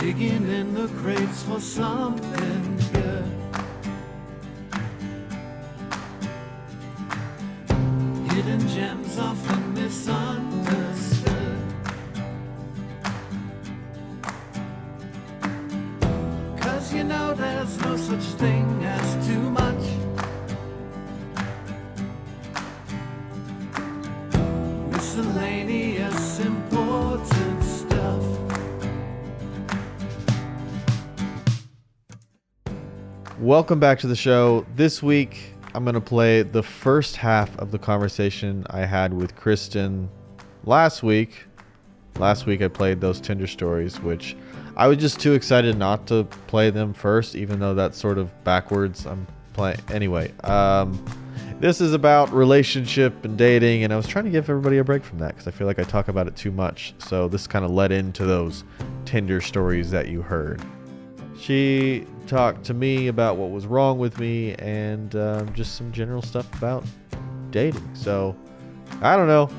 digging in the crates for something good. Hidden gems often misunderstood. 'Cause you know there's no such thing as too much. Miscellaneous important stuff. Welcome back to the show. This week, I'm going to play the first half of the conversation I had with Christin last week. Last week, I played those Tinder stories, which I was just too excited not to play them first, even though that's sort of backwards. I'm playing anyway. This is about relationship and dating, and I was trying to give everybody a break from that because I feel like I talk about it too much. So this kind of led into those Tinder stories that you heard. She talked to me about what was wrong with me and just some general stuff about dating. So I don't know.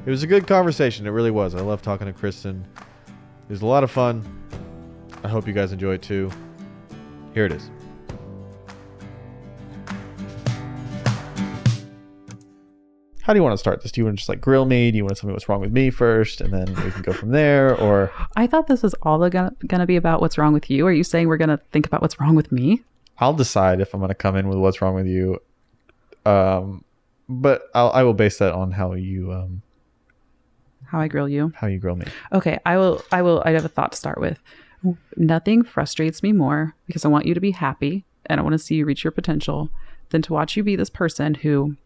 It was a good conversation. It really was. I love talking to Christin. It was a lot of fun. I hope you guys enjoy it too. Here it is. How do you want to start this? Do you want to just like grill me? Do you want to tell me what's wrong with me first and then we can go from there? Or I thought this was all gonna be about what's wrong with you. Are you saying we're gonna think about what's wrong with me? I'll decide if I'm gonna come in with what's wrong with you. But I will base that on how you How I grill you? how you grill me. Okay, I have a thought to start with. Nothing frustrates me more because I want you to be happy and I want to see you reach your potential than to watch you be this person who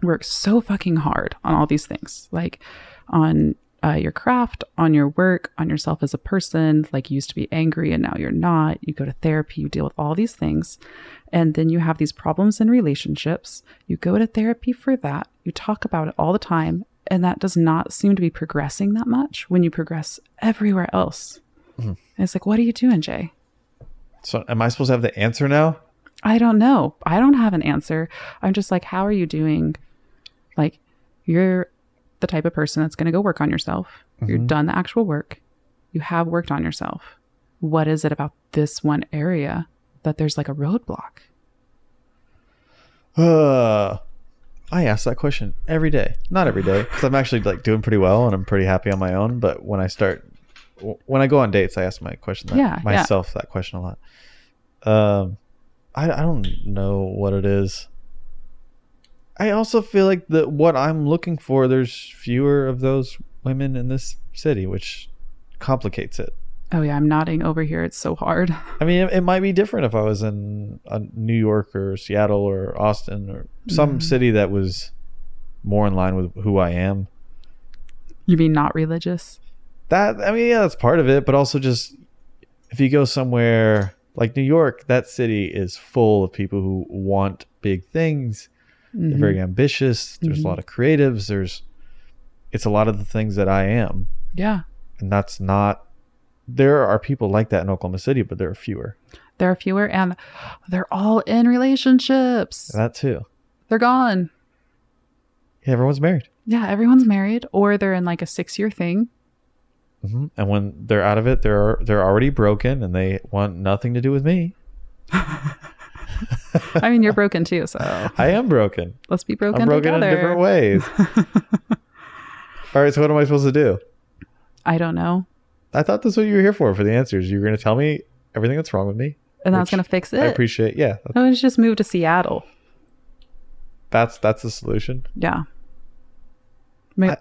works so fucking hard on all these things, like on your craft, on your work, on yourself as a person. Like you used to be angry and now you're not. You go to therapy, you deal with all these things. And then you have these problems in relationships. You go to therapy for that. You talk about it all the time. And that does not seem to be progressing that much when you progress everywhere else. Mm-hmm. And it's like, what are you doing, Jay? So am I supposed to have the answer now? I don't know. I don't have an answer. I'm just like, how are you doing? Like, you're the type of person that's going to go work on yourself. Mm-hmm. You've done the actual work. You have worked on yourself. What is it about this one area that there's like a roadblock? I ask that question every day. Not every day, because I'm actually like doing pretty well and I'm pretty happy on my own. But when I go on dates, I ask that question a lot. I don't know what it is. I also feel like that what I'm looking for, there's fewer of those women in this city, which complicates it. Oh yeah, I'm nodding over here. It's so hard. I mean, it might be different if I was in New York or Seattle or Austin or some city that was more in line with who I am. You mean not religious? That's part of it, but also just if you go somewhere like New York, that city is full of people who want big things. Mm-hmm. They're very ambitious. There's a lot of creatives. It's a lot of the things that I am. Yeah. And that's not, there are people like that in Oklahoma City, but there are fewer. There are fewer and they're all in relationships. That too. They're gone. Yeah, everyone's married. Yeah, everyone's married or they're in like a 6-year thing. Mm-hmm. And when they're out of it, they're already broken and they want nothing to do with me. I mean, you're broken too, so. I am broken. Let's be broken I'm broken together. in different ways. All right, so what am I supposed to do? I don't know. I thought that's what you were here for the answers. You were going to tell me everything that's wrong with me. And that's going to fix it. I appreciate, yeah. I would just move to Seattle. That's the solution? Yeah.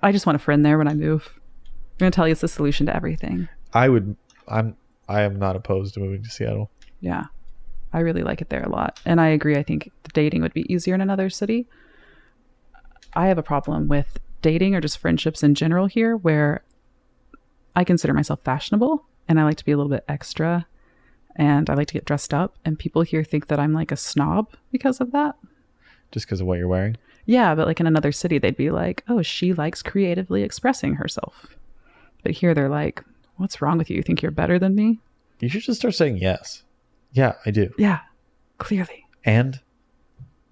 I just want a friend there when I move. I'm going to tell you it's the solution to everything. I am not opposed to moving to Seattle. Yeah. I really like it there a lot. And I agree. I think the dating would be easier in another city. I have a problem with dating or just friendships in general here where I consider myself fashionable and I like to be a little bit extra and I like to get dressed up. And people here think that I'm like a snob because of that. Just because of what you're wearing? Yeah. But like in another city, they'd be like, oh, she likes creatively expressing herself. But here they're like, what's wrong with you? You think you're better than me? You should just start saying yes. Yeah, I do. Yeah, clearly. And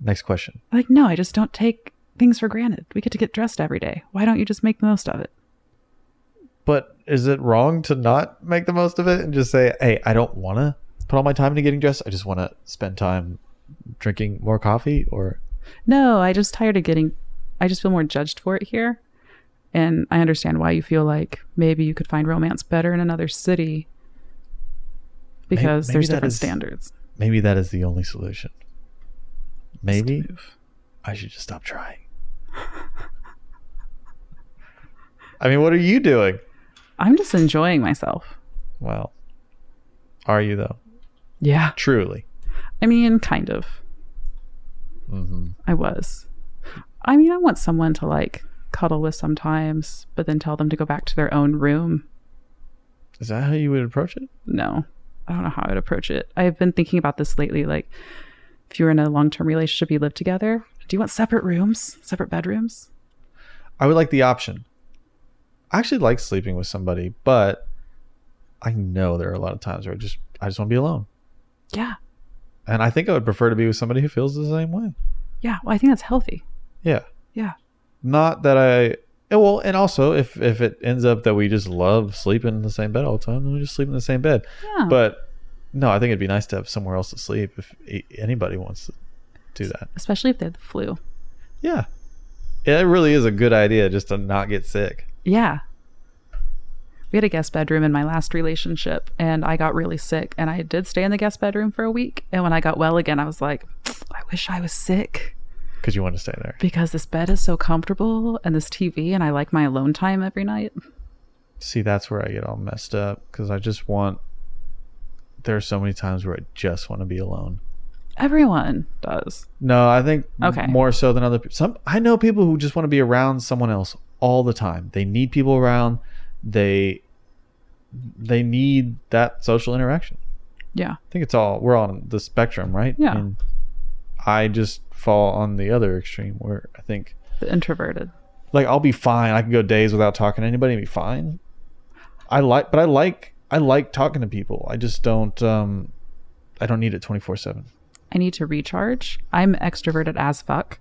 next question. Like, no, I just don't take things for granted. We get to get dressed every day. Why don't you just make the most of it? But is it wrong to not make the most of it and just say, hey, I don't want to put all my time into getting dressed. I just want to spend time drinking more coffee? Or No, I just feel more judged for it here. And I understand why you feel like maybe you could find romance better in another city because there's different standards. Maybe that is the only solution. Maybe I should just stop trying. I mean, what are you doing? I'm just enjoying myself. Well, are you though? Yeah. Truly. I mean, kind of. Mm-hmm. I was. I mean, I want someone to like cuddle with sometimes, but then tell them to go back to their own room. Is that how you would approach it? No, I don't know how I'd approach it. I've been thinking about this lately. Like, if you're in a long-term relationship, you live together. Do you want separate rooms, separate bedrooms? I would like the option. I actually like sleeping with somebody, but I know there are a lot of times where I just want to be alone. Yeah. And I think I would prefer to be with somebody who feels the same way. Yeah. Well, I think that's healthy. Yeah. Yeah. Not that well, and also if it ends up that we just love sleeping in the same bed all the time, then we just sleep in the same bed. Yeah. But no, I think it'd be nice to have somewhere else to sleep if anybody wants to do that. Especially if they have the flu. Yeah. It really is a good idea just to not get sick. Yeah. We had a guest bedroom in my last relationship and I got really sick and I did stay in the guest bedroom for a week. And when I got well again, I was like, I wish I was sick. Because you want to stay there. Because this bed is so comfortable and this TV and I like my alone time every night. See, that's where I get all messed up because there are so many times where I just want to be alone. Everyone does. No, I think okay. More so than other people. I know people who just want to be around someone else all the time. They need people around. They need that social interaction. Yeah. I think we're on the spectrum, right? Yeah. And I just fall on the other extreme where I think the introverted. Like I'll be fine. I can go days without talking to anybody and be fine. I like talking to people. I just don't I don't need it 24/7. I need to recharge. I'm extroverted as fuck.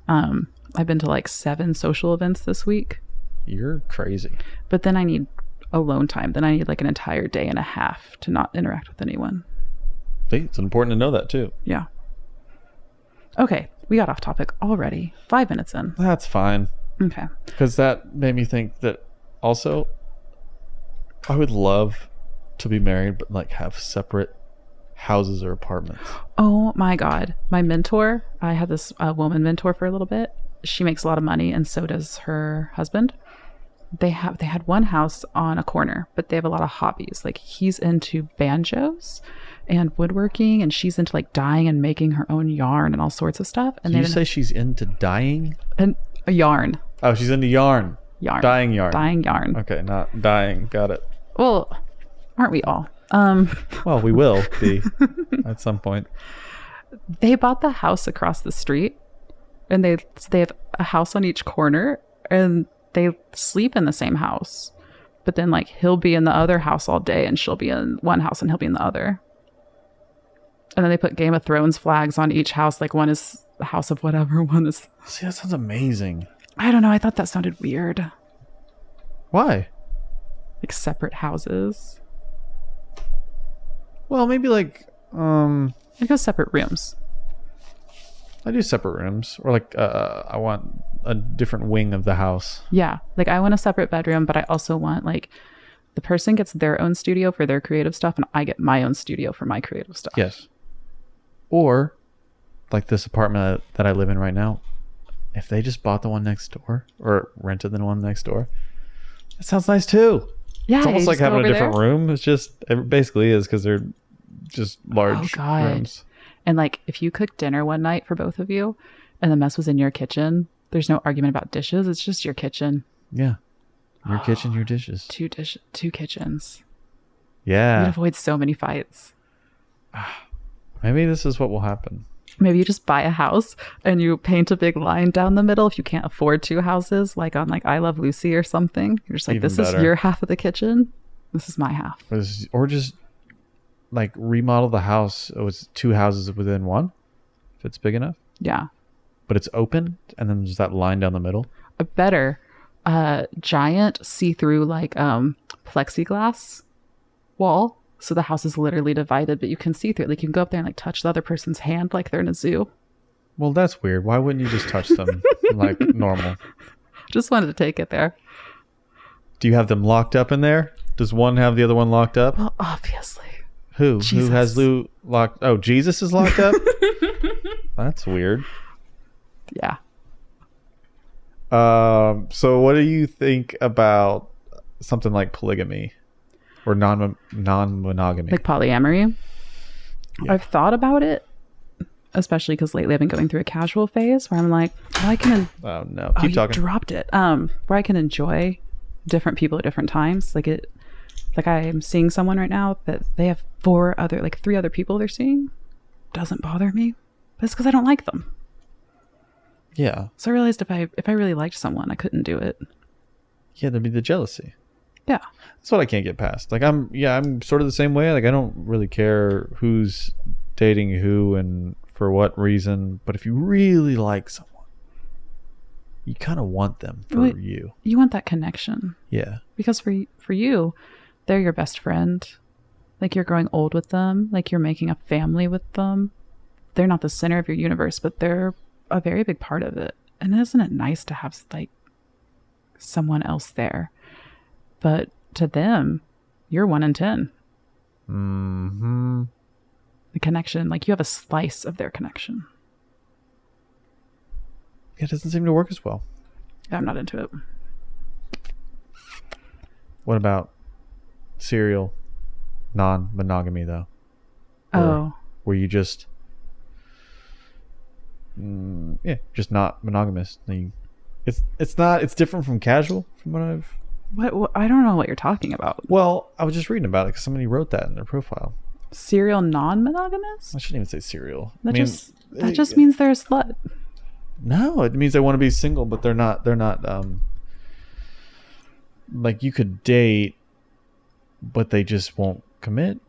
I've been to like 7 social events this week. You're crazy. But then I need alone time. Then I need like an entire day and a half to not interact with anyone. It's important to know that too. Yeah. Okay, we got off topic already. 5 minutes in. That's fine. Okay. Because that made me think that also I would love to be married, but like have separate houses or apartments. Oh my God. My mentor, I had this woman mentor for a little bit. She makes a lot of money and so does her husband. They had one house on a corner, but they have a lot of hobbies. Like he's into banjos and woodworking and she's into like dyeing and making her own yarn and all sorts of stuff. And Did you say she's into dyeing? And a yarn. Oh, she's into yarn. Yarn. Dyeing yarn. Dyeing yarn. Okay, not dyeing. Got it. Well, aren't we all? Well, we will be at some point. They bought the house across the street and they have a house on each corner and they sleep in the same house. But then like he'll be in the other house all day and she'll be in one house and he'll be in the other. And then they put Game of Thrones flags on each house. Like one is the house of whatever, one is... See, that sounds amazing. I don't know. I thought that sounded weird. Why? Like separate houses. Well, maybe like I go separate rooms. I do separate rooms, or like I want a different wing of the house. Yeah, like I want a separate bedroom, but I also want like the person gets their own studio for their creative stuff, and I get my own studio for my creative stuff. Yes. Or like this apartment that I live in right now, if they just bought the one next door or rented the one next door, that sounds nice too. Yeah, it's almost like having a different room. It's just, it basically is because they're just large rooms. And like if you cook dinner one night for both of you and the mess was in your kitchen, there's no argument about dishes. It's just your kitchen. Yeah. Your kitchen, your dishes. Two kitchens. Yeah. You'd avoid so many fights. Maybe this is what will happen. Maybe you just buy a house and you paint a big line down the middle if you can't afford 2 houses, like on like I Love Lucy or something. You're just like, Even this better. is your half of the kitchen. This is my half. Or just like remodel the house. Oh, it's 2 houses within one, if it's big enough. Yeah. But it's open and then there's that line down the middle. Better, a giant see-through like plexiglass wall. So the house is literally divided, but you can see through it. Like you can go up there and like touch the other person's hand like they're in a zoo. Well, that's weird. Why wouldn't you just touch them like normal? Just wanted to take it there. Do you have them locked up in there? Does one have the other one locked up? Well, obviously. Who? Jesus. Who has Lou locked? Oh, Jesus is locked up? That's weird. Yeah. So what do you think about something like polygamy or non-monogamy? Like polyamory. Yeah. I've thought about it, especially because lately I've been going through a casual phase where I'm like, well, I can. Oh no! Keep talking. You dropped it. Where I can enjoy different people at different times. Like I'm seeing someone right now that they have three other people they're seeing. Doesn't bother me, but it's because I don't like them. Yeah. So I realized if I really liked someone, I couldn't do it. Yeah, there'd be the jealousy. Yeah. That's what I can't get past. Like I'm sort of the same way. Like I don't really care who's dating who and for what reason. But if you really like someone, you kind of want them for you. You want that connection. Yeah. Because for you, they're your best friend. Like you're growing old with them. Like you're making a family with them. They're not the center of your universe, but they're a very big part of it. And isn't it nice to have like someone else there? But to them, you're 1 in 10. Mm-hmm. The connection, like you have a slice of their connection. It doesn't seem to work as well. I'm not into it. What about serial non-monogamy though? Where you just just not monogamous. It's different from casual from what I've. What I don't know what you're talking about. Well, I was just reading about it because somebody wrote that in their profile. Serial non-monogamous? I shouldn't even say serial. That just means they're a slut. No, it means they want to be single, but they're not. Like you could date, but they just won't commit.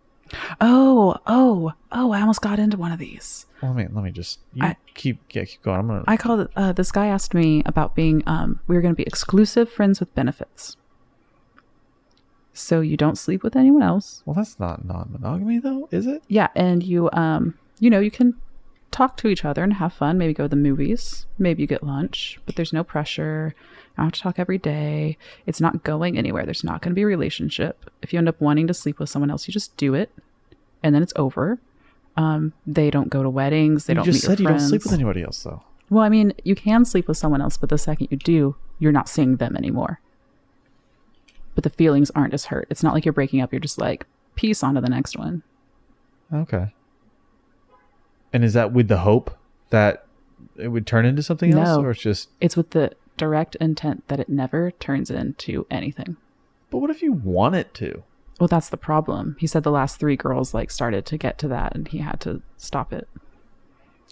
Oh! I almost got into one of these. Well, let me just keep going. I called it. This guy asked me about being. We were going to be exclusive friends with benefits. So you don't sleep with anyone else. Well, that's not non-monogamy, though, is it? Yeah, and you you can talk to each other and have fun. Maybe go to the movies. Maybe you get lunch, but there's no pressure. You don't have to talk every day. It's not going anywhere. There's not going to be a relationship. If you end up wanting to sleep with someone else, you just do it, and then it's over. They don't go to weddings. They don't meet your friends. You just said you don't sleep with anybody else, though. Well, I mean, you can sleep with someone else, but the second you do, you're not seeing them anymore. But the feelings aren't as hurt. It's not like you're breaking up. You're just like, peace, on to the next one. Okay. And is that with the hope that it would turn into something else? Or it's with the direct intent that it never turns into anything. But what if you want it to? Well, that's the problem. He said the last 3 girls started to get to that and he had to stop it.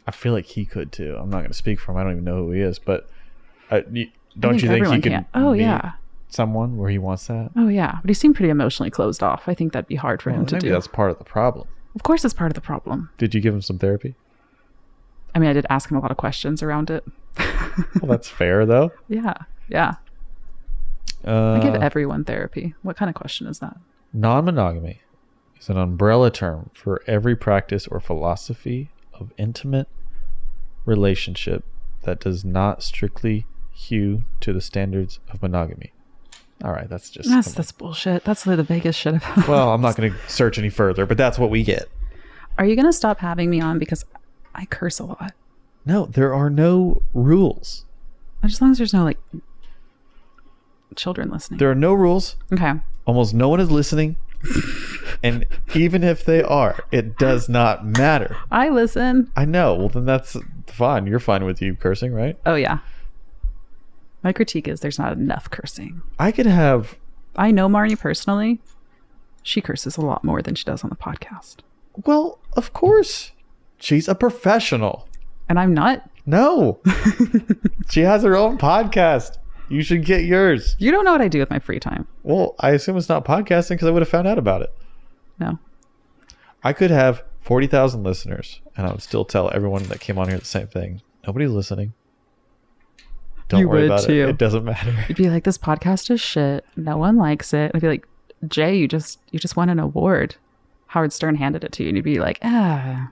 I feel like he could too. I'm not going to speak for him. I don't even know who he is, but don't you think he could meet someone where he wants that? Oh yeah. But he seemed pretty emotionally closed off. I think that'd be hard for him to do. Maybe that's part of the problem. Of course it's part of the problem. Did you give him some therapy? I mean, I did ask him a lot of questions around it. Well, that's fair though. Yeah. I give everyone therapy. What kind of question is that? Non-monogamy is an umbrella term for every practice or philosophy of intimate relationship that does not strictly hew to the standards of monogamy. All right, that's bullshit. That's the biggest shit about. Well, I'm not going to search any further, but that's what we get. Are you going to stop having me on because I curse a lot? No, there are no rules. As long as there's no children listening. There are no rules. Okay. Almost no one is listening. And even if they are, it does not matter. I listen. I know. Well, then that's fine. You're fine with you cursing, right? Oh, yeah. My critique is there's not enough cursing. I know Marnie personally. She curses a lot more than she does on the podcast. Well, of course. She's a professional. And I'm not? No. She has her own podcast. You should get yours. You don't know what I do with my free time. Well, I assume it's not podcasting because I would have found out about it. No. I could have 40,000 listeners and I would still tell everyone that came on here the same thing. Nobody's listening. don't You worry would about too. it. It doesn't matter. You'd be like, this podcast is shit. No one likes it. I'd be like, Jay, you just won an award. Howard Stern handed it to you, and you'd be like, ah.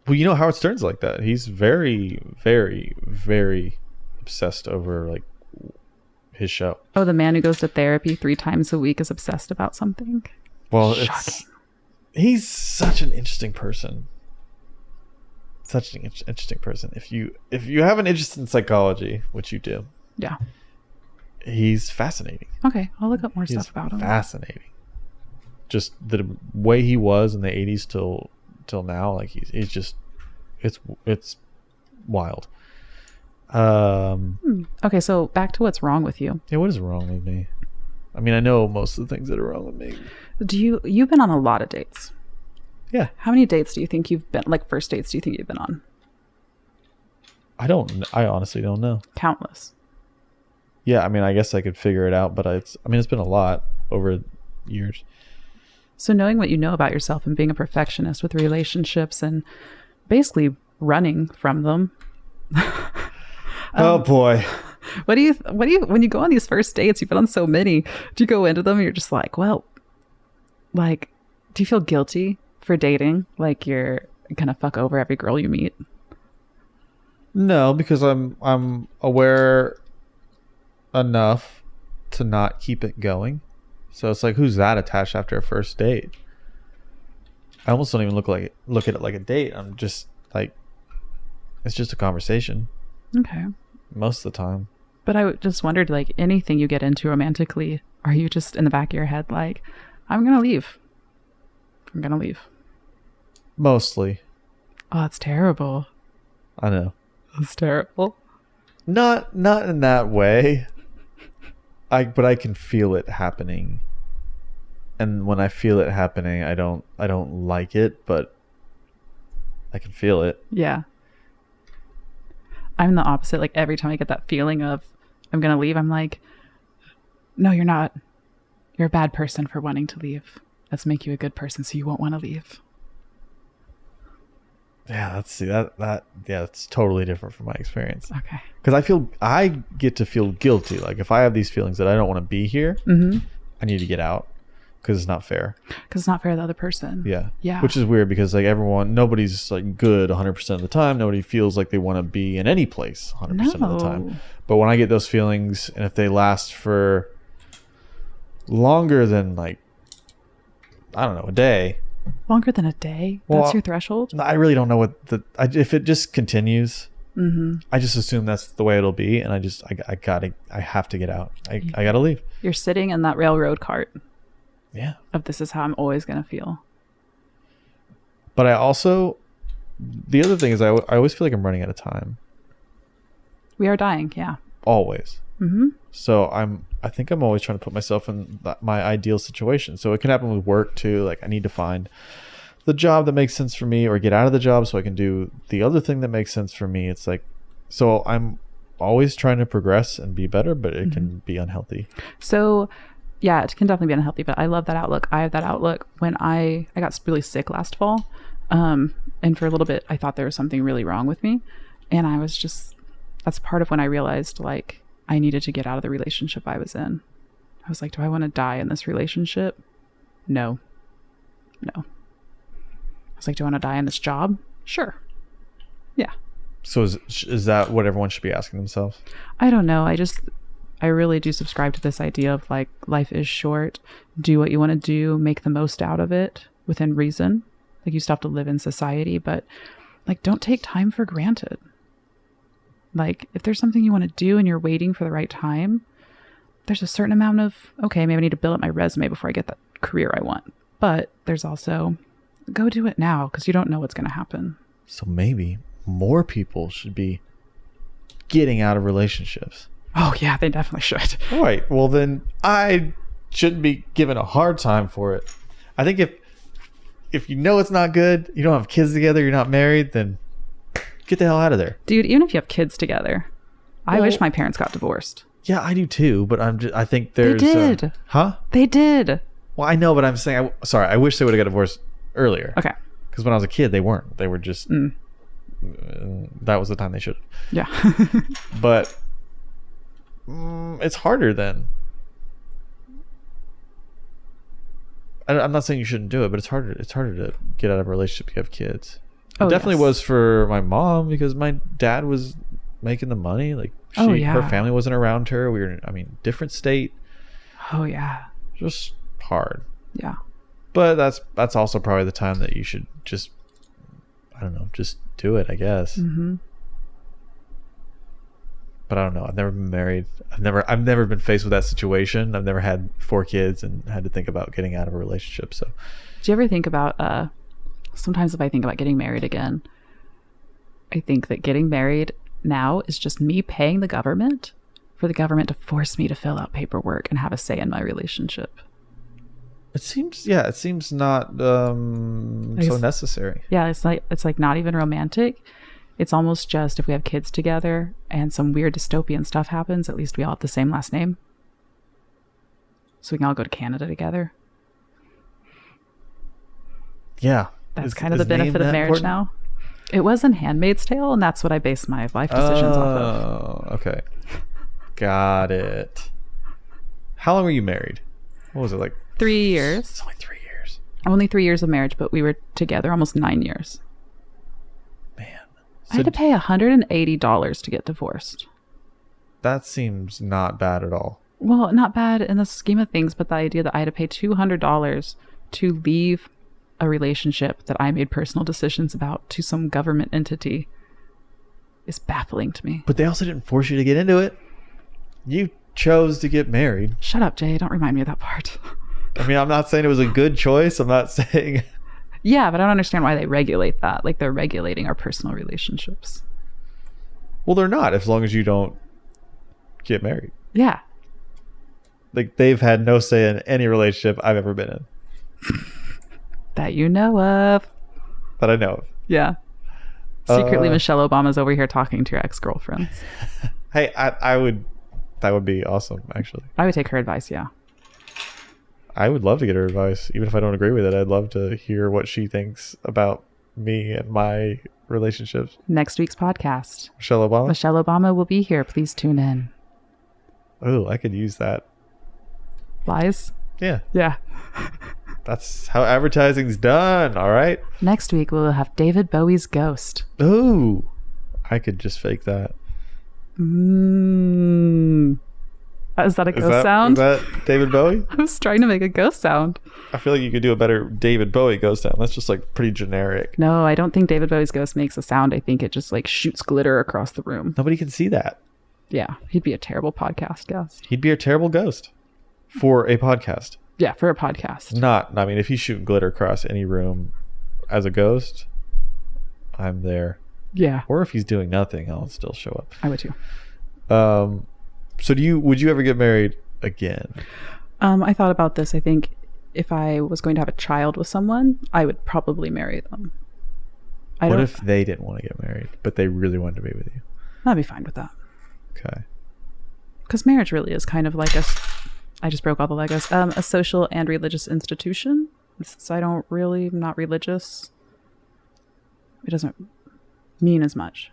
Well, you know, Howard Stern's like that. He's very, very, very obsessed over like his show. Oh, the man who goes to therapy 3 times a week is obsessed about something. Well, Shocking. he's such an interesting person. Such an interesting person. If you have an interest in psychology, which you do, Yeah. he's fascinating. Okay, I'll look up more He's stuff about him. fascinating. Just the way he was in the 80s till now, like he's just it's wild. Okay, so back to what's wrong with you. Yeah, what is wrong with me? I mean, I know most of the things that are wrong with me. You've been on a lot of dates. Yeah. How many dates do you think you've been, like first dates do you think you've been on? I honestly don't know. Countless. Yeah, I mean, I guess I could figure it out, but it's been a lot over years. So knowing what you know about yourself and being a perfectionist with relationships and basically running from them. Oh boy. What do you when you go on these first dates, you've been on so many, do you go into them and you're just like, well, like, do you feel guilty for dating? Like you're gonna fuck over every girl you meet? No, because I'm aware enough to not keep it going. So it's like, who's that attached after a first date? I almost don't even look at it like a date. I'm just like, it's just a conversation Okay. most of the time. But I just wondered, like, anything you get into romantically, are you just in the back of your head like, I'm gonna leave. Mostly. Oh, it's terrible. I know. It's terrible. Not in that way. But I can feel it happening. And when I feel it happening, I don't like it, but I can feel it. Yeah. I'm the opposite. Like every time I get that feeling of I'm gonna leave, I'm like, no, you're not. You're a bad person for wanting to leave. Let's make you a good person so you won't want to leave. Yeah, let's see that's totally different from my experience. Okay. Because I get to feel guilty. Like if I have these feelings that I don't want to be here, I need to get out because it's not fair. Because it's not fair to the other person. Yeah. Yeah. Which is weird because like nobody's like good 100% of the time. Nobody feels like they want to be in any place 100% of the time. But when I get those feelings, and if they last for longer than like, I don't know, a day. Longer than a day? Well, That's your threshold? I really don't know what if it just continues. I just assume that's the way it'll be, and I have to get out. I gotta leave. You're sitting in that railroad cart Yeah. of this is how I'm always going to feel. But I also, the other thing is I always feel like I'm running out of time. We are dying, yeah. Always. So I think I'm always trying to put myself in my ideal situation. So it can happen with work too. Like I need to find the job that makes sense for me, or get out of the job so I can do the other thing that makes sense for me. It's like, so I'm always trying to progress and be better, but it can be unhealthy. So yeah, it can definitely be unhealthy, but I love that outlook. I have that outlook when I got really sick last fall. And for a little bit, I thought there was something really wrong with me. And I was just, that's part of when I realized like I needed to get out of the relationship I was in. I was like, do I want to die in this relationship? No. I was like, do I want to die in this job? Sure. Yeah. So is that what everyone should be asking themselves? I don't know. I really do subscribe to this idea of like life is short. Do what you want to do, make the most out of it within reason. Like you still have to live in society, but like don't take time for granted. Like if there's something you want to do and you're waiting for the right time, there's a certain amount of, okay, maybe I need to build up my resume before I get that career I want. But there's also go do it now because you don't know what's going to happen. So maybe more people should be getting out of relationships. Oh yeah, they definitely should. All right. Well, then I shouldn't be given a hard time for it. I think if you know it's not good, you don't have kids together, you're not married, then get the hell out of there. Dude, even if you have kids together, I Well, wish my parents got divorced. Yeah, I do too, but I think there's... They did. Huh? They did. Well, I know, but I'm saying... I wish they would have got divorced earlier. Okay. Because when I was a kid, they weren't. They were just... that was the time they should have. Yeah. But It's harder then. I'm not saying you shouldn't do it, but it's harder. It's harder to get out of a relationship if you have kids. It definitely was for my mom because my dad was making the money. Like her family wasn't around her. We were, different state. Oh yeah. Just hard. Yeah. But that's also probably the time that you should just, I don't know, just do it, I guess. Mm-hmm. But I don't know. I've never been married. I've never been faced with that situation. I've never had 4 kids and had to think about getting out of a relationship. So, do you ever think about? Sometimes if I think about getting married again, I think that getting married now is just me paying the government for the government to force me to fill out paperwork and have a say in my relationship. It seems not so necessary. Yeah, it's like not even romantic. It's almost just if we have kids together and some weird dystopian stuff happens, at least we all have the same last name. So we can all go to Canada together. Yeah. That's kind of the benefit of marriage important? Now. It was in Handmaid's Tale, and that's what I based my life decisions off of. Oh, okay. Got it. How long were you married? What was it, like? 3 years. It's only 3 years. Only 3 years of marriage, but we were together almost 9 years. Man. I had to pay $180 to get divorced. That seems not bad at all. Well, not bad in the scheme of things, but the idea that I had to pay $200 to leave a relationship that I made personal decisions about to some government entity is baffling to me. But they also didn't force you to get into it. You chose to get married. Shut up, Jay. Don't remind me of that part. I'm not saying it was a good choice. I'm not saying... Yeah, but I don't understand why they regulate that. Like they're regulating our personal relationships. Well, they're not, as long as you don't get married. Yeah. Like they've had no say in any relationship I've ever been in. That you know of. That I know of. Yeah. Secretly, Michelle Obama's over here talking to your ex-girlfriends. Hey, I would... That would be awesome, actually. I would take her advice, yeah. I would love to get her advice. Even if I don't agree with it, I'd love to hear what she thinks about me and my relationships. Next week's podcast. Michelle Obama? Michelle Obama will be here. Please tune in. Oh, I could use that. Lies? Yeah. Yeah. That's how advertising's done, all right? Next week, we will have David Bowie's Ghost. Ooh. I could just fake that. Is that a ghost sound? Is that David Bowie? I was trying to make a ghost sound. I feel like you could do a better David Bowie ghost sound. That's just like pretty generic. No, I don't think David Bowie's ghost makes a sound. I think it just like shoots glitter across the room. Nobody can see that. Yeah, he'd be a terrible podcast guest. He'd be a terrible ghost for a podcast. Yeah, for a podcast. If he's shooting glitter across any room as a ghost, I'm there. Yeah. Or if he's doing nothing, I'll still show up. I would too. So would you ever get married again? I thought about this. I think if I was going to have a child with someone, I would probably marry them. What if they didn't want to get married, but they really wanted to be with you? I'd be fine with that. Okay. Because marriage really is kind of like I just broke all the Legos. A social and religious institution. Since I'm not religious, it doesn't mean as much.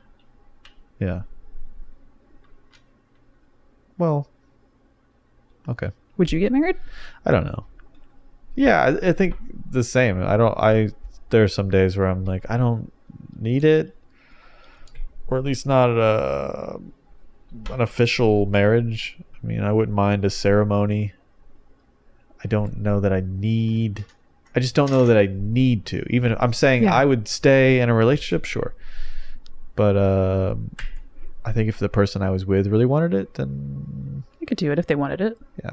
Yeah. Well, okay. Would you get married? I don't know. Yeah, I think the same. There are some days where I'm like, I don't need it, or at least not an official marriage. I wouldn't mind a ceremony. I just don't know that I need to. Even I'm saying I would stay in a relationship, sure. But I think if the person I was with really wanted it, then you could do it if they wanted it. Yeah.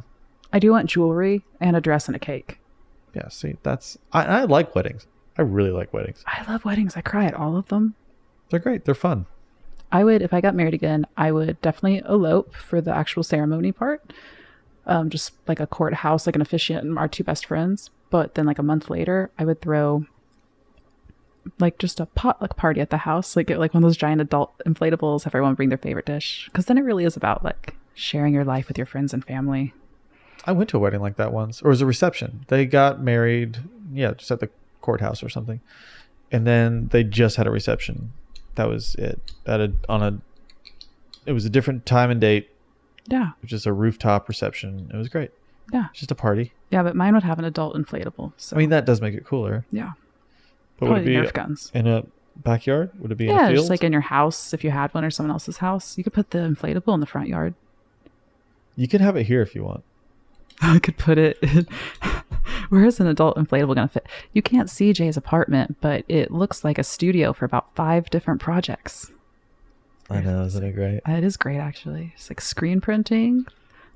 I do want jewelry and a dress and a cake. Yeah, see, I like weddings. I really like weddings. I love weddings. I cry at all of them. They're great. They're fun. If I got married again, I would definitely elope for the actual ceremony part. Just like a courthouse, like an officiant and our 2 best friends. But then like a month later, I would throw like just a potluck party at the house, like get like one of those giant adult inflatables, have everyone bring their favorite dish, because then it really is about like sharing your life with your friends and family. I went to a wedding like that once, or it was a reception. They got married, just at the courthouse or something, and then they just had a reception. That was it. It was a different time and date, Yeah. It was just a rooftop reception. It was great. Yeah. Just a party. Yeah, but mine would have an adult inflatable. So I mean, that does make it cooler. yeah. But would it Probably be Nerf guns. in a backyard? Would it be in a Yeah, field? just like in your house, if you had one or someone else's house, you could put the inflatable in the front yard. You can have it here if you want. I could put it in. Where is an adult inflatable going to fit? You can't see Jay's apartment, but it looks like a studio for about 5 different projects. I know, isn't it great? It is great, actually. It's like screen printing.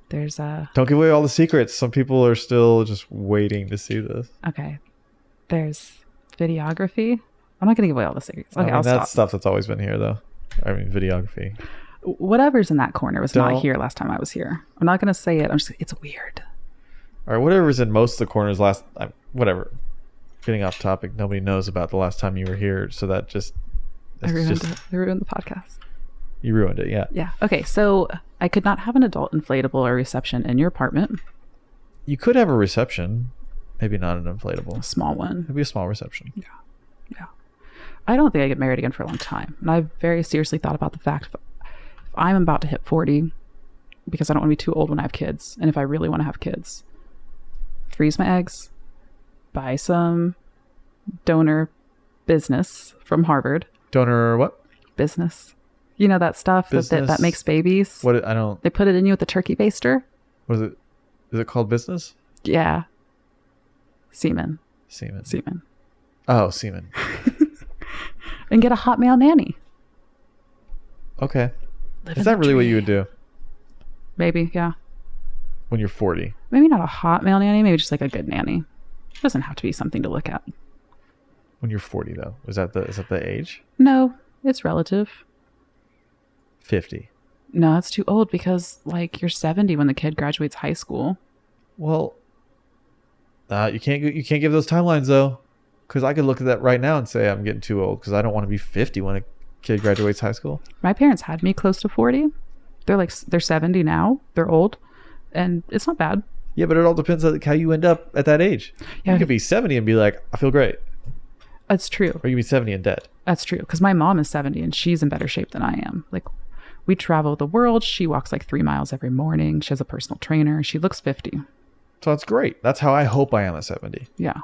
There's a... Don't give away all the secrets. Some people are still just waiting to see this. Okay. There's videography. I'm not going to give away all the secrets. Okay, I mean, I'll that's stop. stuff that's always been here, though. I mean, videography. Whatever's in that corner was Don't- not here last time I was here. I'm not going to say it. It's weird. All right, whatever's in most of the corners whatever. Getting off topic, nobody knows about the last time you were here, so that just... I it's just ruined the podcast. you ruined it, yeah. Yeah. Okay, so I could not have an adult inflatable or reception in your apartment. You could have a reception. Maybe not an inflatable. A small one. Maybe a small reception. Yeah. I don't think I get married again for a long time. And I've very seriously thought about the fact if I'm about to hit 40, because I don't want to be too old when I have kids, and if I really want to have kids, freeze my eggs, buy some donor business from Harvard. Donor what? Business. You know that stuff that makes babies? What? I don't... They put it in you with the turkey baster? What is it? Is it called business? Yeah. Semen. Semen. Oh, semen. And get a hot male nanny. Okay. Live Is in that the really what you dream. would do Maybe, yeah. when you're 40? Maybe not a hot male nanny, maybe just like a good nanny. It doesn't have to be something to look at. When you're 40, though, is that the age? No, it's relative. 50. No, it's too old because like you're 70 when the kid graduates high school. Well, you can't give those timelines though, because I could look at that right now and say I'm getting too old because I don't want to be 50 when a kid graduates high school. My parents had me close to 40. They're 70 now. They're old, and it's not bad. Yeah, but it all depends on how you end up at that age. Yeah, You could be 70 and be like, I feel great, That's true. or you could be 70 and dead. That's true because my mom is 70 and she's in better shape than I am. Like, we travel the world. She walks like 3 miles every morning. She has a personal trainer. She looks 50. So that's great. That's how I hope I am at 70. Yeah.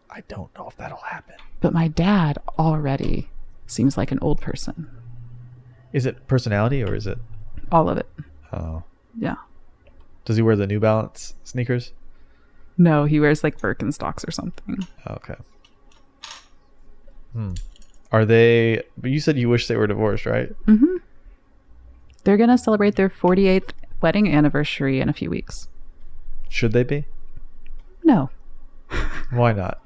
I don't know if that'll happen. But my dad already seems like an old person. Is it personality or is it? All of it. Oh. Yeah. Does he wear the New Balance sneakers? No, he wears like Birkenstocks or something. Okay. Are they? But you said you wish they were divorced, right? Mm-hmm. They're going to celebrate their 48th wedding anniversary in a few weeks. Should they be? No. Why not?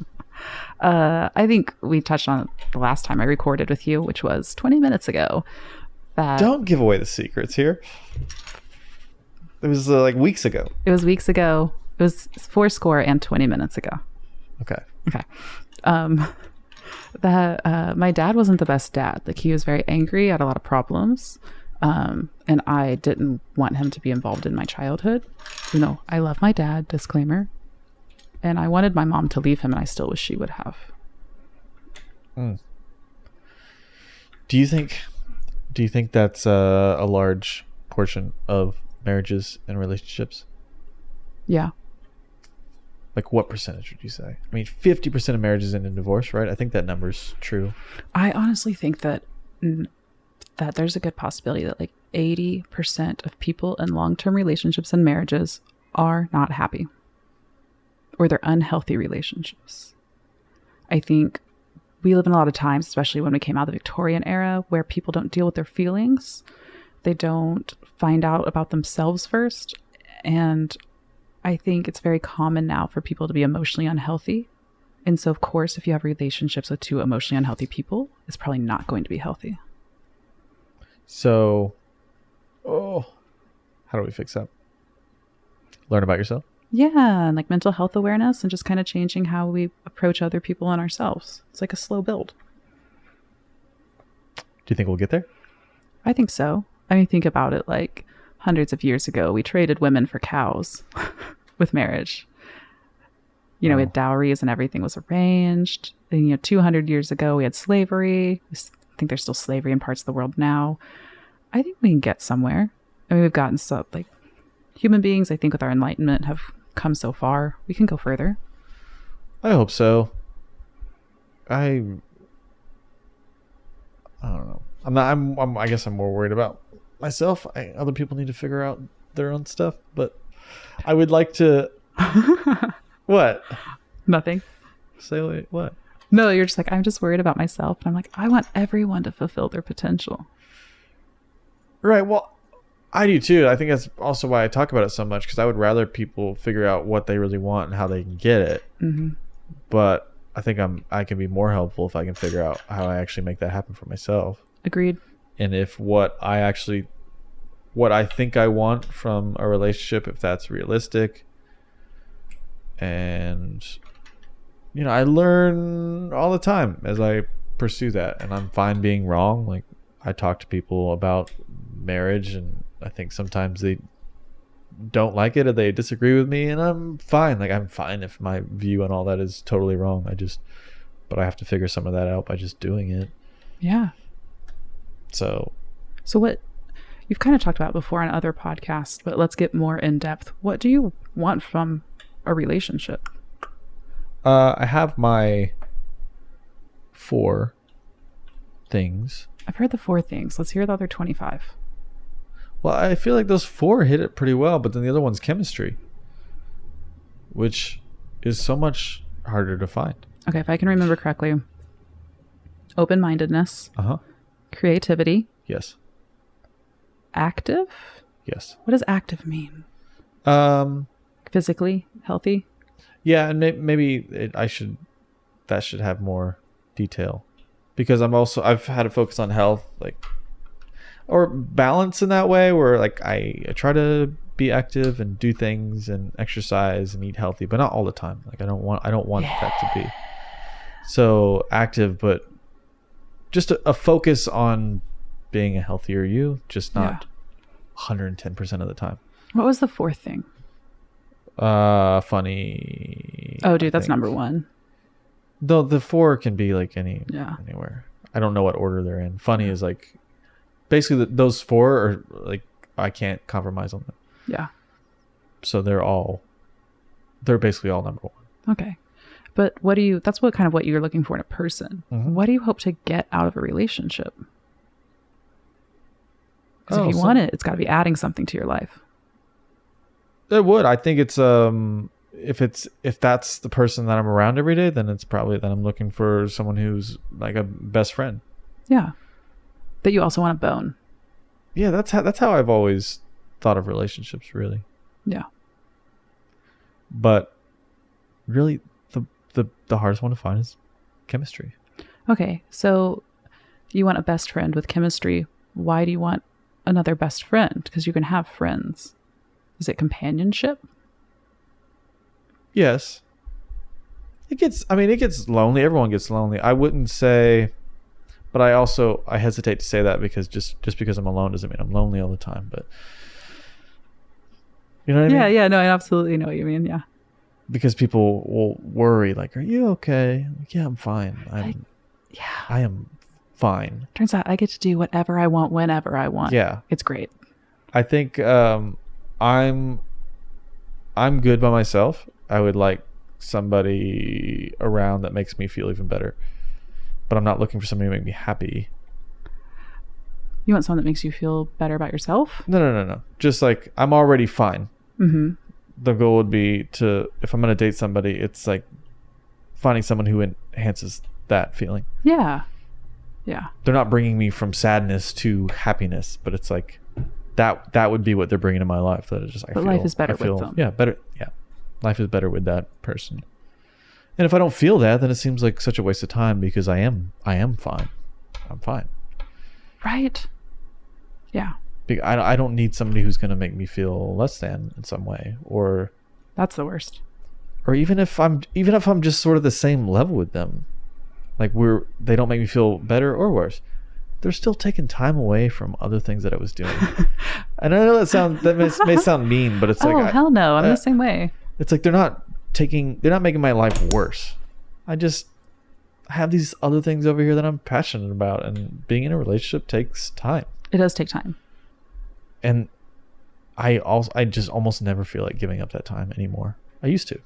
I think we touched on it the last time I recorded with you, which was 20 minutes ago. That Don't give away the secrets here. It was like weeks ago. It was weeks ago. It was 20 minutes ago. Okay. Okay. That my dad wasn't the best dad. Like, he was very angry, had a lot of problems. And I didn't want him to be involved in my childhood. You know, I love my dad, disclaimer. And I wanted my mom to leave him, and I still wish she would have. Do you think that's a large portion of marriages and relationships? Yeah. Like, what percentage would you say? I mean, 50% of marriages end in divorce, right? I think that number's true. I honestly think that there's a good possibility that like 80% of people in long-term relationships and marriages are not happy, or they're unhealthy relationships. I think we live in a lot of times, especially when we came out of the Victorian era, where people don't deal with their feelings. They don't find out about themselves first. And I think it's very common now for people to be emotionally unhealthy. And so, of course, if you have relationships with 2 emotionally unhealthy people, it's probably not going to be healthy. So, how do we fix that? Learn about yourself? Yeah, and like mental health awareness and just kind of changing how we approach other people and ourselves. It's like a slow build. Do you think we'll get there? I think so. I mean, think about it. Like hundreds of years ago, we traded women for cows with marriage. You know, we had dowries and everything was arranged. And, 200 years ago, we had slavery. I think there's still slavery in parts of the world now. I think we can get somewhere. I mean, we've gotten so, like, human beings, I think with our enlightenment, have come so far. We can go further. I hope so. I don't know. I guess I'm more worried about myself. Other people need to figure out their own stuff, but I would like to. What? Nothing. Say what? No, you're just like, I'm just worried about myself. And I'm like, I want everyone to fulfill their potential. Right. Well, I do too. I think that's also why I talk about it so much, because I would rather people figure out what they really want and how they can get it. Mm-hmm. But I think I can be more helpful if I can figure out how I actually make that happen for myself. Agreed. And if what I think I want from a relationship, if that's realistic. And I learn all the time as I pursue that, and I'm fine being wrong. Like, I talk to people about marriage, and I think sometimes they don't like it or they disagree with me, and I'm fine. Like, I'm fine if my view on all that is totally wrong. But I have to figure some of that out by just doing it. Yeah. So what you've kind of talked about before on other podcasts, but let's get more in depth. What do you want from a relationship? I have my 4 things. I've heard the 4 things. Let's hear the other 25. Well, I feel like those 4 hit it pretty well, but then the other one's chemistry, which is so much harder to find. Okay, if I can remember correctly, open-mindedness, creativity, yes, active. yes. What does active mean? Physically healthy. Yeah, and maybe that should have more detail, because I've had to focus on health, like, or balance in that way, where like I try to be active and do things and exercise and eat healthy, but not all the time. Like, I don't want that to be so active, but just a focus on being a healthier you, just not 110% of the time. What was the 4th thing? Funny. Oh, dude, that's number 1. Though the 4 can be like anywhere. I don't know what order they're in. Funny is like basically those 4 are like, I can't compromise on them. Yeah. So they're basically all number 1. Okay. But that's what you're looking for in a person. Mm-hmm. What do you hope to get out of a relationship? Because if you want it, it's got to be adding something to your life. It would. I think it's if that's the person that I'm around every day, then it's probably that I'm looking for someone who's like a best friend. Yeah. That you also want to bone. Yeah, that's how I've always thought of relationships, really. Yeah. But really the hardest one to find is chemistry. Okay. So you want a best friend with chemistry. Why do you want another best friend? Because you can have friends. Is it companionship? Yes. It gets lonely. Everyone gets lonely. I wouldn't say, but I hesitate to say that, because just because I'm alone doesn't mean I'm lonely all the time. But you know what I mean? Yeah. No, I absolutely know what you mean. Yeah. Because people will worry, like, are you okay? Like, yeah, I'm fine. I am fine. Turns out I get to do whatever I want whenever I want. Yeah. It's great. I think I'm good by myself. I would like somebody around that makes me feel even better. But I'm not looking for somebody to make me happy. You want someone that makes you feel better about yourself? No. Just like, I'm already fine. Mm-hmm. The goal would be if I'm going to date somebody, it's like finding someone who enhances that feeling. Yeah. Yeah. They're not bringing me from sadness to happiness, but it's like that would be what they're bringing to my life. That is just, life is better with them. Yeah, better. Yeah, life is better with that person. And if I don't feel that, then it seems like such a waste of time, because I am fine. I'm fine. Right. Yeah. I don't need somebody who's going to make me feel less than in some way, or that's the worst. Or even if I'm just sort of the same level with them, like they don't make me feel better or worse. They're still taking time away from other things that I was doing. And I know that may sound mean, but it's like, hell no, I'm the same way. It's like they're not making my life worse. I have these other things over here that I'm passionate about, and being in a relationship takes time. It does take time. And I just almost never feel like giving up that time anymore. I used to.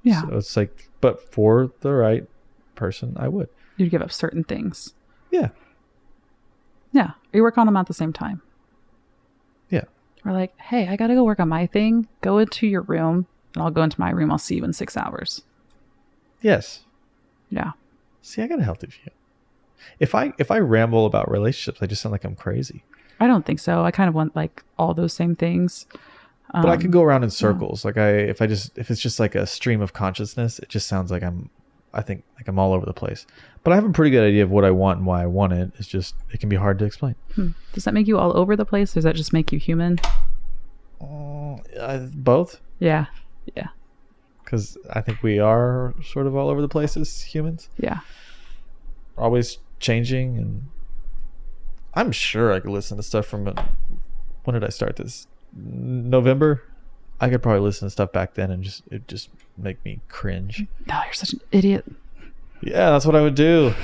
Yeah. So it's like, but for the right person, I would. You'd give up certain things. Yeah. Yeah. You work on them at the same time. Yeah. Or like, hey, I got to go work on my thing. Go into your room and I'll go into my room. I'll see you in 6 hours. Yes. Yeah. See, I got a healthy view. If I ramble about relationships, I just sound like I'm crazy. I don't think so. I kind of want like all those same things. But I could go around in circles. Like if it's just like a stream of consciousness, it just sounds like I think I'm all over the place. But I have a pretty good idea of what I want and why I want it. It's just, it can be hard to explain. Does that make you all over the place? Or does that just make you human? Both. Yeah. Yeah. Because I think we are sort of all over the place as humans. Yeah. Always changing. And I'm sure I could listen to stuff from, when did I start this? November. I could probably listen to stuff back then and it just make me cringe. No, you're such an idiot. Yeah, that's what I would do.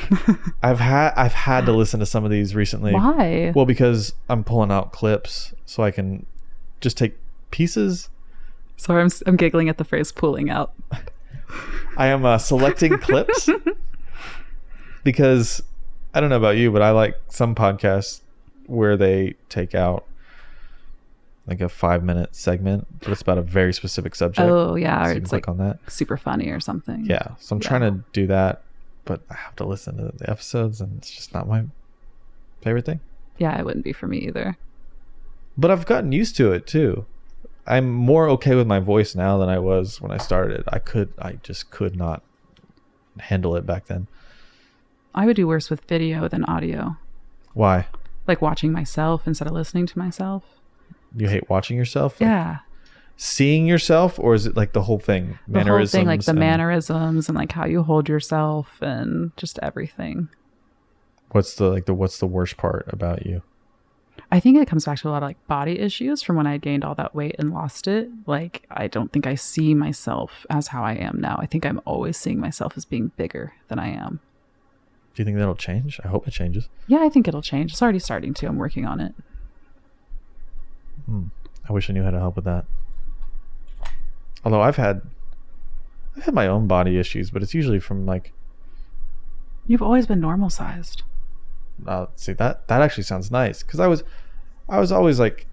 I've had to listen to some of these recently. Why? Well, because I'm pulling out clips so I can just take pieces. Sorry, I'm giggling at the phrase pulling out. I am selecting clips because I don't know about you, but I like some podcasts where they take out like a 5-minute segment, but it's about a very specific subject. Oh yeah, so or you can it's click like on that. super funny or something. Yeah, so I'm trying to do that, but I have to listen to the episodes, and it's just not my favorite thing. Yeah, it wouldn't be for me either. But I've gotten used to it too. I'm more okay with my voice now than I was when I started. I just could not handle it back then. I would do worse with video than audio. Why? Like watching myself instead of listening to myself. You hate watching yourself? Like Yeah. seeing yourself, or is it like the whole thing? The whole thing, like the and mannerisms and like how you hold yourself and just everything. what's the worst part about you? I think it comes back to a lot of like body issues from when I gained all that weight and lost it. Like, I don't think I see myself as how I am now. I think I'm always seeing myself as being bigger than I am. Do you think that'll change? I hope it changes. Yeah, I think it'll change. It's already starting to. I'm working on it. I wish I knew how to help with that. Although I've had my own body issues, but it's usually from like, You've always been normal sized. see that actually sounds nice, because I was always like,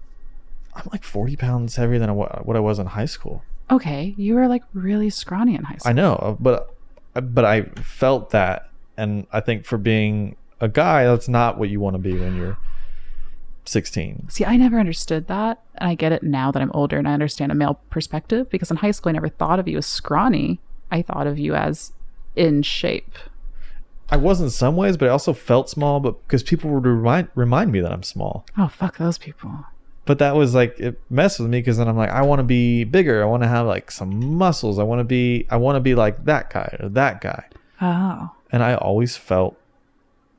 I'm like 40 pounds heavier than what I was in high school. Okay, you were like really scrawny in high school. I know, but I felt that, and I think for being a guy, that's not what you want to be when you're 16. See, I never understood that, and I get it now that I'm older and I understand a male perspective, because in high school I never thought of you as scrawny. I thought of you as in shape. I was in some ways, but I also felt small, but because people would remind me that I'm small. Oh, fuck those people. But that was like, it messed with me, because then I'm like, I want to be bigger. I want to have like some muscles. I want to be like that guy or that guy. Oh. And I always felt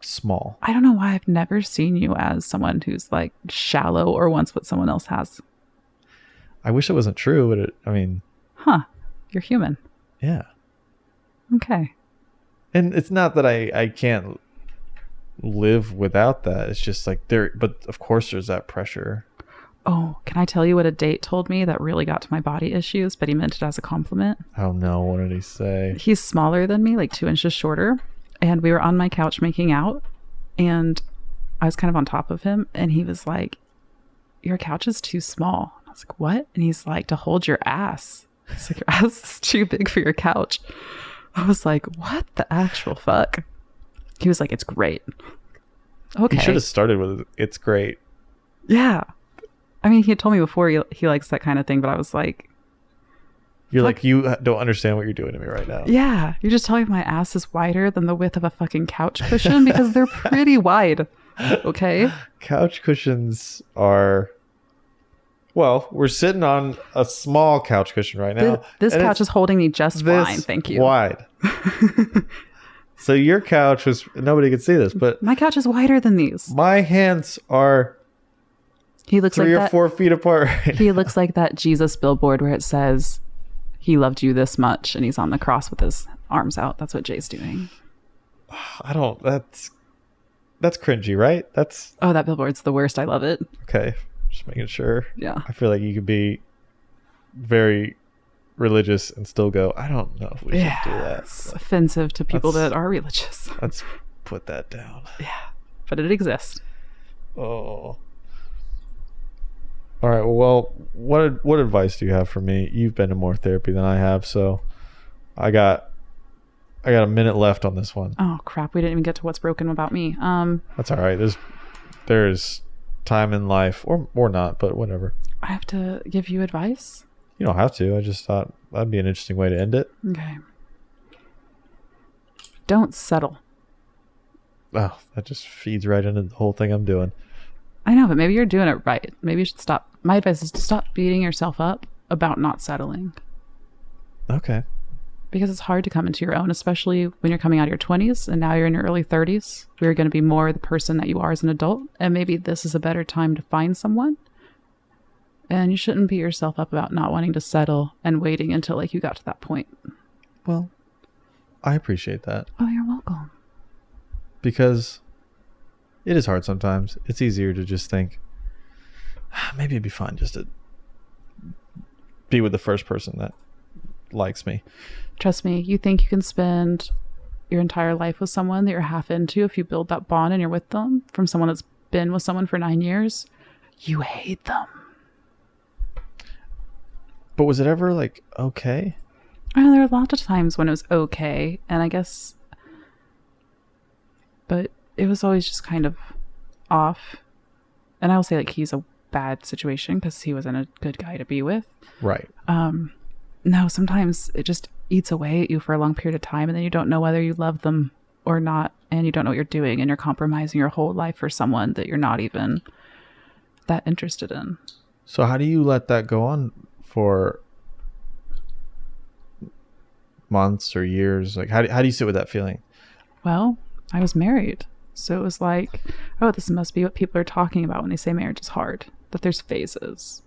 small. I don't know why I've never seen you as someone who's like shallow or wants what someone else has. I wish it wasn't true, but Huh. You're human. yeah. Okay. And it's not that I can't live without that. It's just like but of course there's that pressure. Oh, can I tell you what a date told me that really got to my body issues, but he meant it as a compliment? Oh no, what did he say? He's smaller than me, like 2 inches shorter. And we were on my couch making out, and I was kind of on top of him, and he was like, your couch is too small. I was like, what? And he's like, to hold your ass. He's like, your ass is too big for your couch. I was like, what the actual fuck? He was like, it's great. Okay. He should have started with, it's great. Yeah. I mean, he had told me before he likes that kind of thing, but I was like, You're like, you don't understand what you're doing to me right now. yeah, you're just telling me my ass is wider than the width of a fucking couch cushion, because they're pretty wide. Okay. Couch cushions are, well, we're sitting on a small couch cushion right now. This and couch is holding me just this fine. Thank you. wide. So your couch was, nobody could see this, but My couch is wider than these. my hands are He looks 3 like or that. 4 feet apart right He looks like that Jesus billboard where it says, "He loved you this much," and he's on the cross with his arms out. That's what Jay's doing. I don't, that's cringy, right? That's Oh, that billboard's the worst. I love it. okay. Just making sure. Yeah. I feel like you could be very religious and still go, I don't know if we should do that. It's offensive to people that are religious. Let's put that down. Yeah. But it exists. Oh. All right. Well, what advice do you have for me? You've been to more therapy than I have, so I got a minute left on this one. Oh crap! We didn't even get to what's broken about me. That's all right. There's time in life, or not, but whatever. I have to give you advice. You don't have to. I just thought that'd be an interesting way to end it. Okay. Don't settle. Oh, that just feeds right into the whole thing I'm doing. I know, but maybe you're doing it right. Maybe you should stop. My advice is to stop beating yourself up about not settling. Okay. Because it's hard to come into your own, especially when you're coming out of your 20s and now you're in your early 30s. You're going to be more the person that you are as an adult. And maybe this is a better time to find someone. And you shouldn't beat yourself up about not wanting to settle and waiting until like you got to that point. Well, I appreciate that. Oh, you're welcome. Because it is hard sometimes. It's easier to just think, maybe it'd be fine just to be with the first person that likes me. Trust me, you think you can spend your entire life with someone that you're half into if you build that bond and you're with them from someone that's been with someone for 9 years. You hate them. But was it ever like okay? Well, there were lots of times when it was okay, and I guess, but it was always just kind of off. And I will say like he's a bad situation because he wasn't a good guy to be with. Right. No, sometimes it just eats away at you for a long period of time, and then you don't know whether you love them or not, and you don't know what you're doing, and you're compromising your whole life for someone that you're not even that interested in. So how do you let that go on for months or years? Like how do you sit with that feeling? Well, I was married, so it was like, oh, this must be what people are talking about when they say marriage is hard, that there's phases,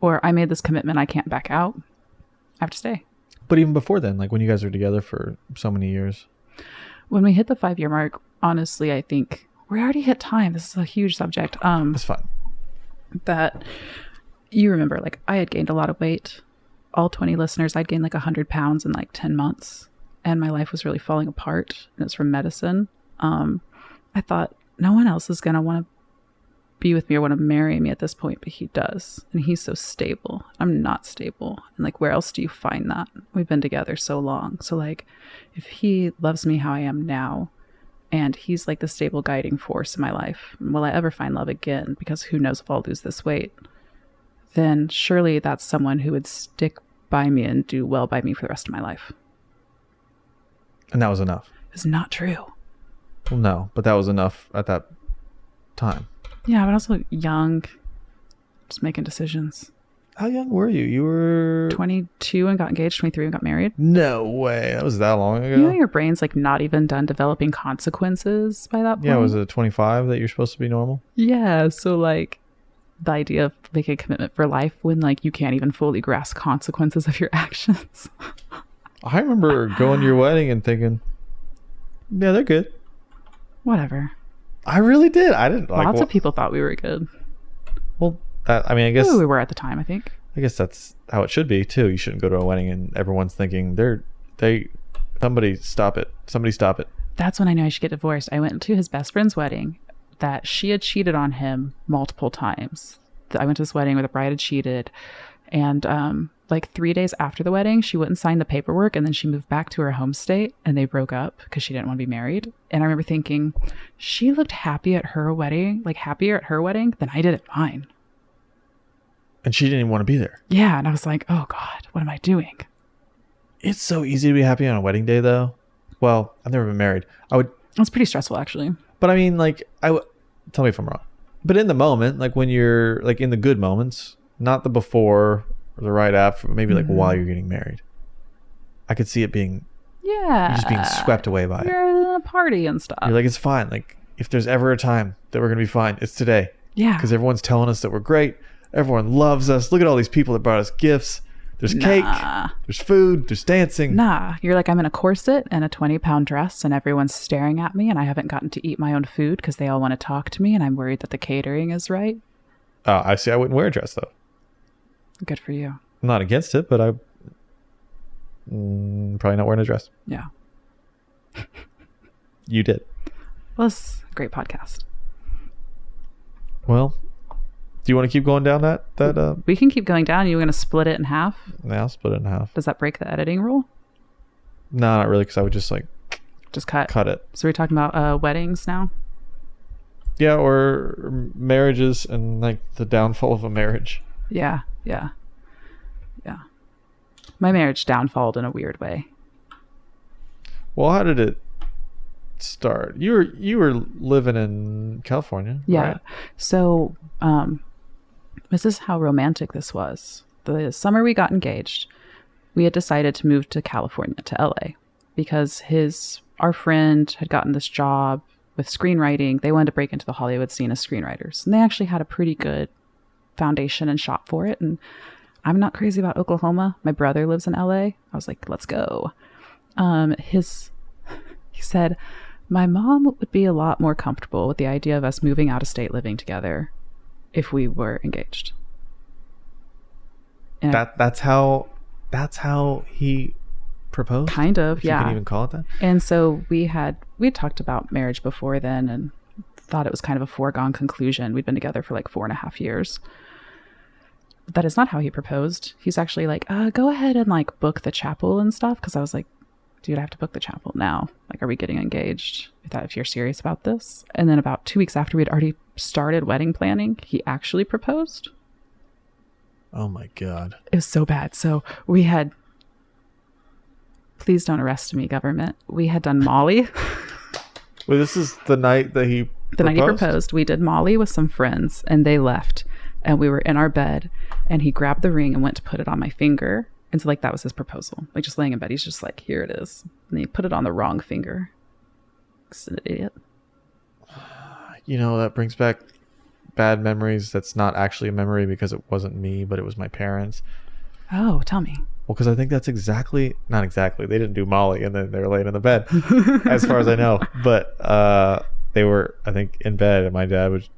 or I made this commitment, I can't back out, I have to stay. But even before then, like when you guys were together for so many years, when we hit the 5-year mark, honestly, I think we already hit time. This is a huge subject. that's fine. That you remember, like I had gained a lot of weight. All 20 listeners, I'd gained like 100 pounds in like 10 months, and my life was really falling apart, and it's from medicine. I thought no one else is going to want to be with me or want to marry me at this point, but he does. And he's so stable. I'm not stable. And like, where else do you find that? We've been together so long. So like, if he loves me how I am now, and he's like the stable guiding force in my life, will I ever find love again? Because who knows if I'll lose this weight? Then surely that's someone who would stick by me and do well by me for the rest of my life. And that was enough. It's not true. Well, no, but that was enough at that time. Yeah, but also young, just making decisions. How young were you? You were 22 and got engaged, 23 and got married. No way. That was that long ago. You know, your brain's like not even done developing consequences by that point. Yeah, was it 25 that you're supposed to be normal? Yeah, so like the idea of making a commitment for life when like you can't even fully grasp consequences of your actions. I remember going to your wedding and thinking, yeah, they're good. Whatever. I really did. I didn't like. Lots of people thought we were good. Well, that, I mean, I guess we were at the time. I think. I guess that's how it should be too. You shouldn't go to a wedding and everyone's thinking somebody stop it. Somebody stop it. That's when I knew I should get divorced. I went to his best friend's wedding. That she had cheated on him multiple times. I went to this wedding where the bride had cheated, and like 3 days after the wedding, she wouldn't sign the paperwork, and then she moved back to her home state, and they broke up because she didn't want to be married. And I remember thinking, she looked happy at her wedding, like happier at her wedding than I did at mine. And she didn't even want to be there. Yeah, and I was like, oh God, what am I doing? It's so easy to be happy on a wedding day, though. Well, I've never been married. It's pretty stressful, actually. But I mean, like, tell me if I'm wrong. But in the moment, like when you're like in the good moments, not the before or the right after, maybe like while you're getting married, I could see it being, yeah, you're just being swept away by it. You're at a party and stuff. You're like, it's fine. Like, if there's ever a time that we're gonna be fine, it's today. Yeah, because everyone's telling us that we're great. Everyone loves us. Look at all these people that brought us gifts. There's cake, there's food, there's dancing. Nah, you're like, I'm in a corset and a 20-pound dress and everyone's staring at me and I haven't gotten to eat my own food because they all want to talk to me and I'm worried that the catering is right. I see. I wouldn't wear a dress though. Good for you. I'm not against it, but I probably not wearing a dress. Yeah. You did. Well, it's a great podcast. Well, do you want to keep going down that? We can keep going down. You're going to split it in half? Yeah, I'll split it in half. Does that break the editing rule? No, not really, because I would just like just cut it. So we're talking about weddings now? Yeah, or marriages and like the downfall of a marriage. Yeah. My marriage downfalled in a weird way. Well, how did it start? You were living in California, Yeah. right? So this is how romantic this was. The summer we got engaged, we had decided to move to California, to LA, because our friend had gotten this job with screenwriting. They wanted to break into the Hollywood scene as screenwriters, and they actually had a pretty good foundation and shop for it. And I'm not crazy about Oklahoma. My brother lives in LA. I was like, let's go. He said, my mom would be a lot more comfortable with the idea of us moving out of state living together if we were engaged. And That's how he proposed? Kind of, if yeah. You can even call it that? And so we had talked about marriage before then and thought it was kind of a foregone conclusion. We'd been together for like 4.5 years. But that is not how he proposed. He's actually like, go ahead and like book the chapel and stuff. Because I was like, dude, I have to book the chapel now. Like, are we getting engaged? I thought, if you're serious about this. And then about 2 weeks after we'd already started wedding planning, he actually proposed. Oh my God. It was so bad. So we had, please don't arrest me, government. We had done Molly. Well, this is the night that he The night he proposed, we did Molly with some friends and they left. And we were in our bed and he grabbed the ring and went to put it on my finger. And so like that was his proposal. Like just laying in bed, he's just like, here it is. And he put it on the wrong finger. He's an idiot. You know, that brings back bad memories. That's not actually a memory because it wasn't me, but it was my parents. Oh, tell me. Well, because I think that's not exactly. They didn't do Molly and then they were laying in the bed, as far as I know. But they were, I think, in bed and my dad was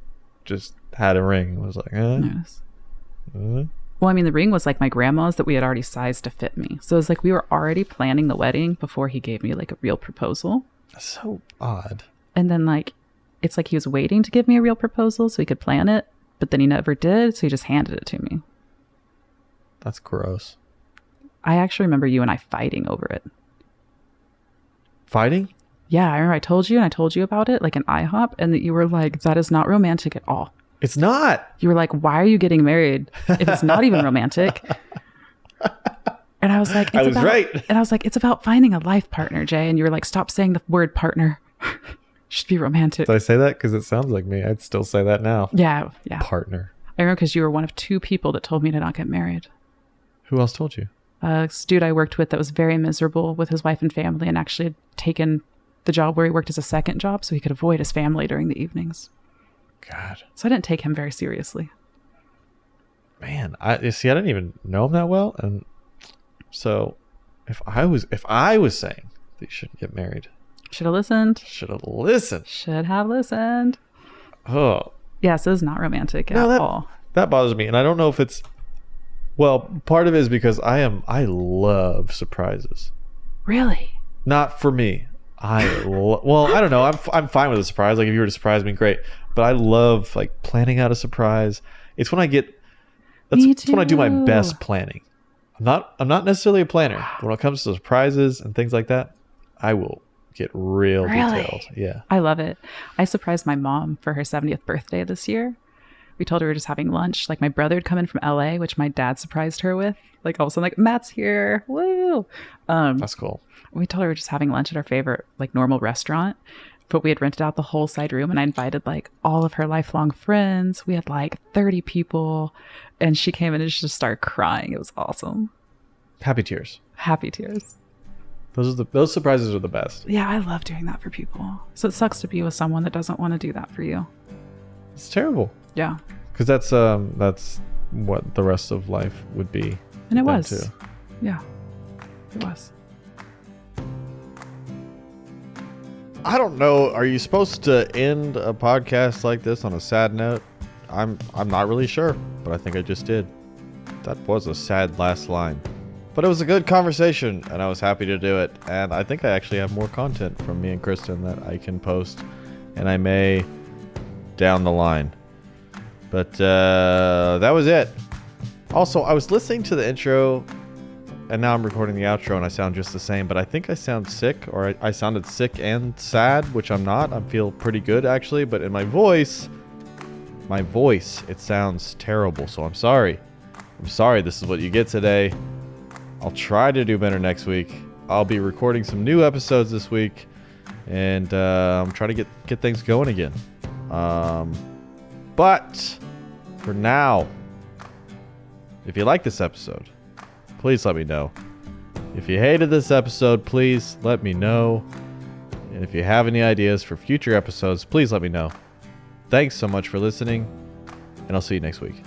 just had a ring and was like, Yes. Well, I mean, the ring was like my grandma's that we had already sized to fit me. So it was like we were already planning the wedding before he gave me like a real proposal. That's so odd. And then like, it's like he was waiting to give me a real proposal so he could plan it, but then he never did. So he just handed it to me. That's gross. I actually remember you and I fighting over it. Fighting? Yeah, I remember I told you about it, like an IHOP, and that you were like, that is not romantic at all. It's not. You were like, why are you getting married if it's not even romantic? And I was like, I was right. And I was like, it's about finding a life partner, Jay. And you were like, stop saying the word partner. Should be romantic. Did I say that? Because it sounds like me. I'd still say that now. Yeah. Partner. I remember because you were one of 2 people that told me to not get married. Who else told you? This dude I worked with that was very miserable with his wife and family and actually had taken the job where he worked as a second job so he could avoid his family during the evenings. God. So I didn't take him very seriously. Man, I didn't even know him that well, and so if I was saying that you shouldn't get married, should have listened. Should have listened. Should have listened. Oh, yeah. So it's not romantic at all. That bothers me, and I don't know if it's. Well, part of it is because I love surprises. Really? Not for me. Well, I don't know. I'm fine with a surprise. Like if you were to surprise me, great. But I love like planning out a surprise. It's when I get. That's when I do my best planning. I'm not necessarily a planner. But when it comes to surprises and things like that, I will get real detailed. Yeah. I love it. I surprised my mom for her 70th birthday this year. We told her we were just having lunch. Like my brother had come in from LA, which my dad surprised her with. Like all of a sudden, like Matt's here. Woo! That's cool. We told her we were just having lunch at our favorite like normal restaurant, but we had rented out the whole side room and I invited like all of her lifelong friends. We had like 30 people and she came in and she just started crying. It was awesome. Happy tears. Happy tears. Those surprises are the best. Yeah, I love doing that for people. So it sucks to be with someone that doesn't want to do that for you. It's terrible. Yeah. Because that's what the rest of life would be. And it was. Too. Yeah. It was. I don't know. Are you supposed to end a podcast like this on a sad note? I'm not really sure, but I think I just did. That was a sad last line. But it was a good conversation, and I was happy to do it. And I think I actually have more content from me and Christin that I can post, and I may down the line. But that was it. Also, I was listening to the intro, and now I'm recording the outro, and I sound just the same. But I think I sound sick, or I sounded sick and sad, which I'm not. I feel pretty good, actually. But in my voice, it sounds terrible. So I'm sorry. I'm sorry this is what you get today. I'll try to do better next week. I'll be recording some new episodes this week, and I'm trying to get things going again. But for now, if you like this episode, please let me know. If you hated this episode, please let me know. And if you have any ideas for future episodes, please let me know. Thanks so much for listening, and I'll see you next week.